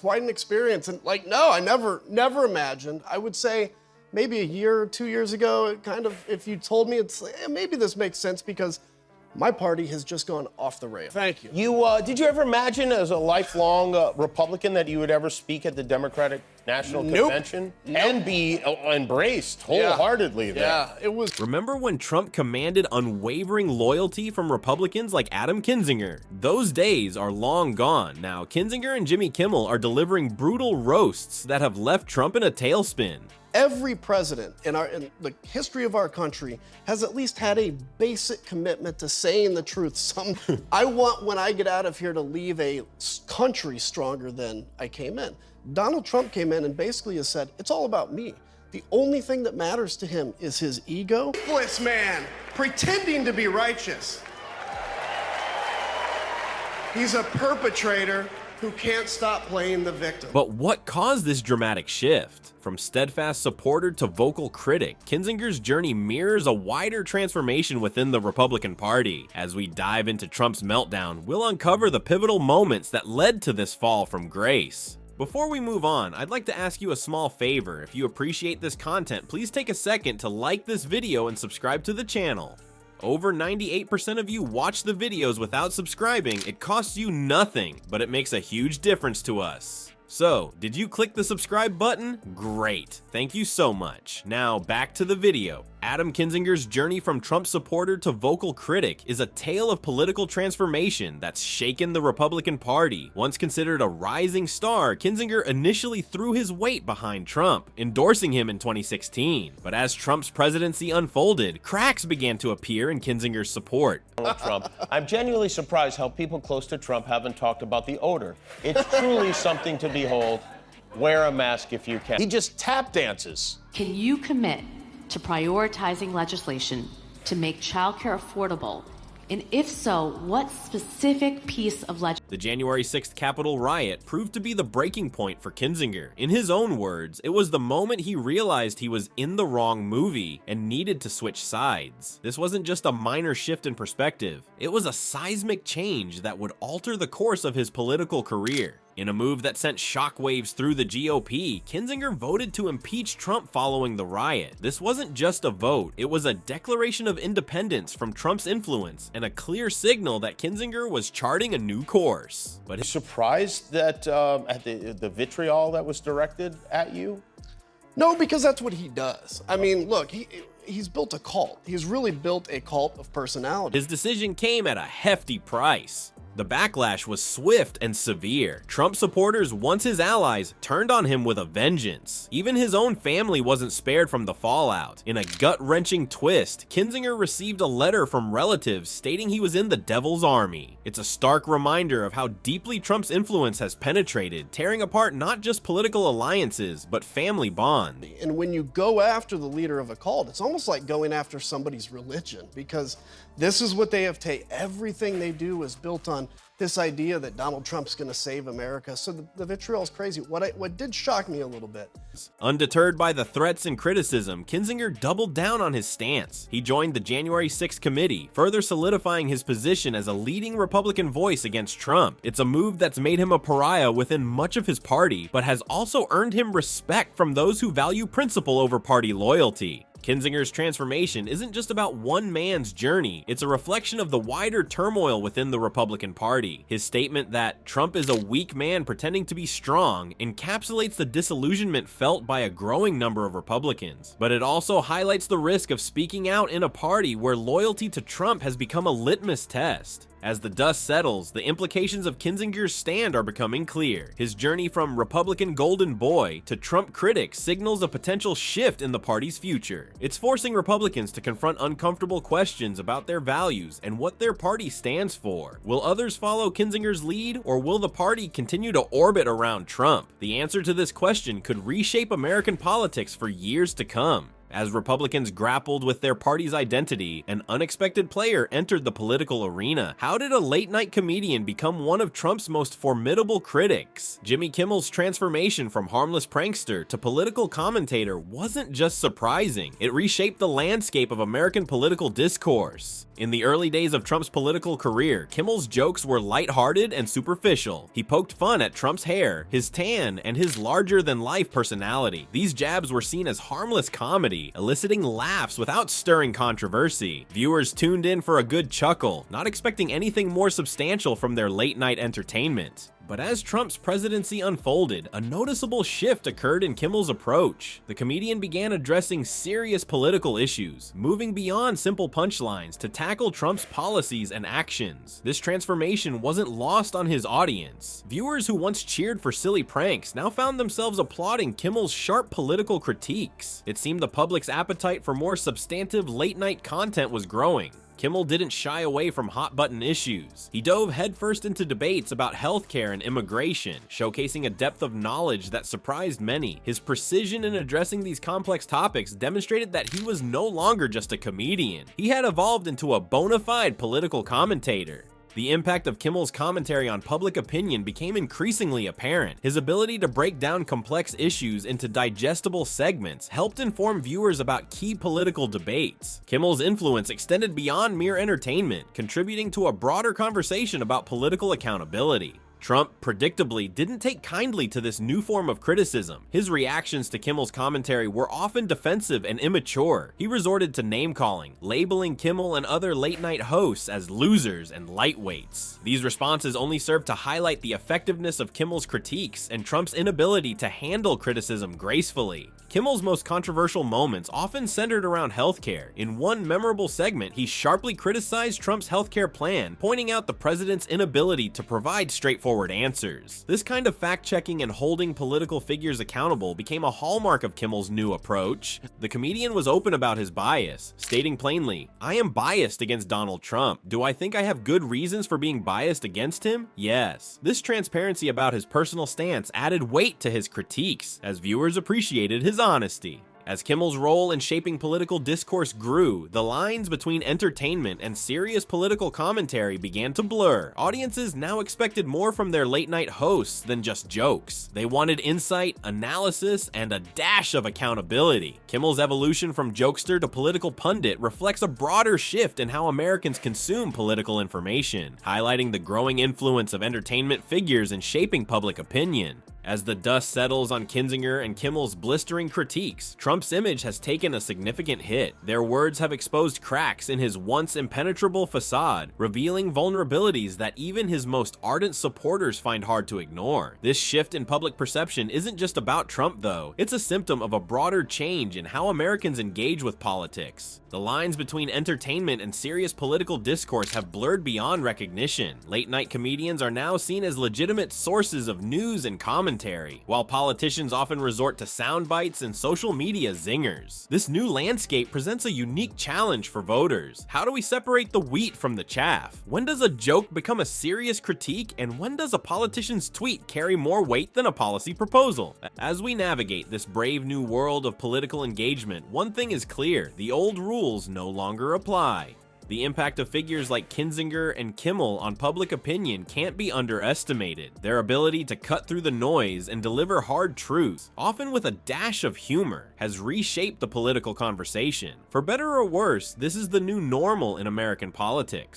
quite an experience. And like, no, I never imagined. I would say maybe a year or 2 years ago, it kind of, if you told me, it's maybe this makes sense because my party has just gone off the rail. Thank you. Did you ever imagine as a lifelong Republican that you would ever speak at the Democratic National Convention and be embraced wholeheartedly there? Yeah, it was. Remember when Trump commanded unwavering loyalty from Republicans like Adam Kinzinger? Those days are long gone. Now, Kinzinger and Jimmy Kimmel are delivering brutal roasts that have left Trump in a tailspin. Every president in the history of our country has at least had a basic commitment to saying the truth. I want, when I get out of here, to leave a country stronger than I came in. Donald Trump came in and basically has said, it's all about me. The only thing that matters to him is his ego. This man pretending to be righteous. He's a perpetrator who can't stop playing the victim. But what caused this dramatic shift? From steadfast supporter to vocal critic, Kinzinger's journey mirrors a wider transformation within the Republican Party. As we dive into Trump's meltdown, we'll uncover the pivotal moments that led to this fall from grace. Before we move on, I'd like to ask you a small favor. If you appreciate this content, please take a second to like this video and subscribe to the channel. Over 98% of you watch the videos without subscribing. It costs you nothing, but it makes a huge difference to us. So, did you click the subscribe button? Great, thank you so much. Now, back to the video. Adam Kinzinger's journey from Trump supporter to vocal critic is a tale of political transformation that's shaken the Republican Party. Once considered a rising star, Kinzinger initially threw his weight behind Trump, endorsing him in 2016. But as Trump's presidency unfolded, cracks began to appear in Kinzinger's support. Trump. I'm genuinely surprised how people close to Trump haven't talked about the odor. It's truly something to behold. Wear a mask if you can. He just tap dances. Can you commit to prioritizing legislation to make childcare affordable? And if so, what specific piece of legislation? The January 6th Capitol riot proved to be the breaking point for Kinzinger. In his own words, it was the moment he realized he was in the wrong movie and needed to switch sides. This wasn't just a minor shift in perspective, it was a seismic change that would alter the course of his political career. In a move that sent shockwaves through the GOP, Kinzinger voted to impeach Trump following the riot. This wasn't just a vote, it was a declaration of independence from Trump's influence and a clear signal that Kinzinger was charting a new course. But Surprised that at the vitriol that was directed at you? No, because that's what he does. I mean, look, he's built a cult. He's really built a cult of personality. His decision came at a hefty price. The backlash was swift and severe. Trump supporters, once his allies, turned on him with a vengeance. Even his own family wasn't spared from the fallout. In a gut-wrenching twist, Kinzinger received a letter from relatives stating he was in the devil's army. It's a stark reminder of how deeply Trump's influence has penetrated, tearing apart not just political alliances, but family bonds. And when you go after the leader of a cult, it's almost like going after somebody's religion, because this is what they have taken. Everything they do is built on this idea that Donald Trump's going to save America. So the vitriol is crazy. What did shock me a little bit. Undeterred by the threats and criticism, Kinzinger doubled down on his stance. He joined the January 6th committee, further solidifying his position as a leading Republican voice against Trump. It's a move that's made him a pariah within much of his party, but has also earned him respect from those who value principle over party loyalty. Kinzinger's transformation isn't just about one man's journey, it's a reflection of the wider turmoil within the Republican Party. His statement that Trump is a weak man pretending to be strong encapsulates the disillusionment felt by a growing number of Republicans. But it also highlights the risk of speaking out in a party where loyalty to Trump has become a litmus test. As the dust settles, the implications of Kinzinger's stand are becoming clear. His journey from Republican golden boy to Trump critic signals a potential shift in the party's future. It's forcing Republicans to confront uncomfortable questions about their values and what their party stands for. Will others follow Kinzinger's lead, or will the party continue to orbit around Trump? The answer to this question could reshape American politics for years to come. As Republicans grappled with their party's identity, an unexpected player entered the political arena. How did a late-night comedian become one of Trump's most formidable critics? Jimmy Kimmel's transformation from harmless prankster to political commentator wasn't just surprising, it reshaped the landscape of American political discourse. In the early days of Trump's political career, Kimmel's jokes were lighthearted and superficial. He poked fun at Trump's hair, his tan, and his larger-than-life personality. These jabs were seen as harmless comedy, eliciting laughs without stirring controversy. Viewers tuned in for a good chuckle, not expecting anything more substantial from their late-night entertainment. But as Trump's presidency unfolded, a noticeable shift occurred in Kimmel's approach. The comedian began addressing serious political issues, moving beyond simple punchlines to tackle Trump's policies and actions. This transformation wasn't lost on his audience. Viewers who once cheered for silly pranks now found themselves applauding Kimmel's sharp political critiques. It seemed the public's appetite for more substantive late-night content was growing. Kimmel didn't shy away from hot-button issues. He dove headfirst into debates about healthcare and immigration, showcasing a depth of knowledge that surprised many. His precision in addressing these complex topics demonstrated that he was no longer just a comedian. He had evolved into a bona fide political commentator. The impact of Kimmel's commentary on public opinion became increasingly apparent. His ability to break down complex issues into digestible segments helped inform viewers about key political debates. Kimmel's influence extended beyond mere entertainment, contributing to a broader conversation about political accountability. Trump, predictably, didn't take kindly to this new form of criticism. His reactions to Kimmel's commentary were often defensive and immature. He resorted to name-calling, labeling Kimmel and other late-night hosts as losers and lightweights. These responses only served to highlight the effectiveness of Kimmel's critiques and Trump's inability to handle criticism gracefully. Kimmel's most controversial moments often centered around healthcare. In one memorable segment, he sharply criticized Trump's healthcare plan, pointing out the president's inability to provide straightforward answers. This kind of fact-checking and holding political figures accountable became a hallmark of Kimmel's new approach. The comedian was open about his bias, stating plainly, "I am biased against Donald Trump. Do I think I have good reasons for being biased against him? Yes." This transparency about his personal stance added weight to his critiques, as viewers appreciated his honesty. As Kimmel's role in shaping political discourse grew, the lines between entertainment and serious political commentary began to blur. Audiences now expected more from their late-night hosts than just jokes. They wanted insight, analysis, and a dash of accountability. Kimmel's evolution from jokester to political pundit reflects a broader shift in how Americans consume political information, highlighting the growing influence of entertainment figures in shaping public opinion. As the dust settles on Kinzinger and Kimmel's blistering critiques, Trump's image has taken a significant hit. Their words have exposed cracks in his once impenetrable facade, revealing vulnerabilities that even his most ardent supporters find hard to ignore. This shift in public perception isn't just about Trump, though. It's a symptom of a broader change in how Americans engage with politics. The lines between entertainment and serious political discourse have blurred beyond recognition. Late-night comedians are now seen as legitimate sources of news and commentary, while politicians often resort to sound bites and social media zingers. This new landscape presents a unique challenge for voters. How do we separate the wheat from the chaff? When does a joke become a serious critique, and when does a politician's tweet carry more weight than a policy proposal? As we navigate this brave new world of political engagement, one thing is clear: the old rules no longer apply. The impact of figures like Kinzinger and Kimmel on public opinion can't be underestimated. Their ability to cut through the noise and deliver hard truths, often with a dash of humor, has reshaped the political conversation. For better or worse, this is the new normal in American politics.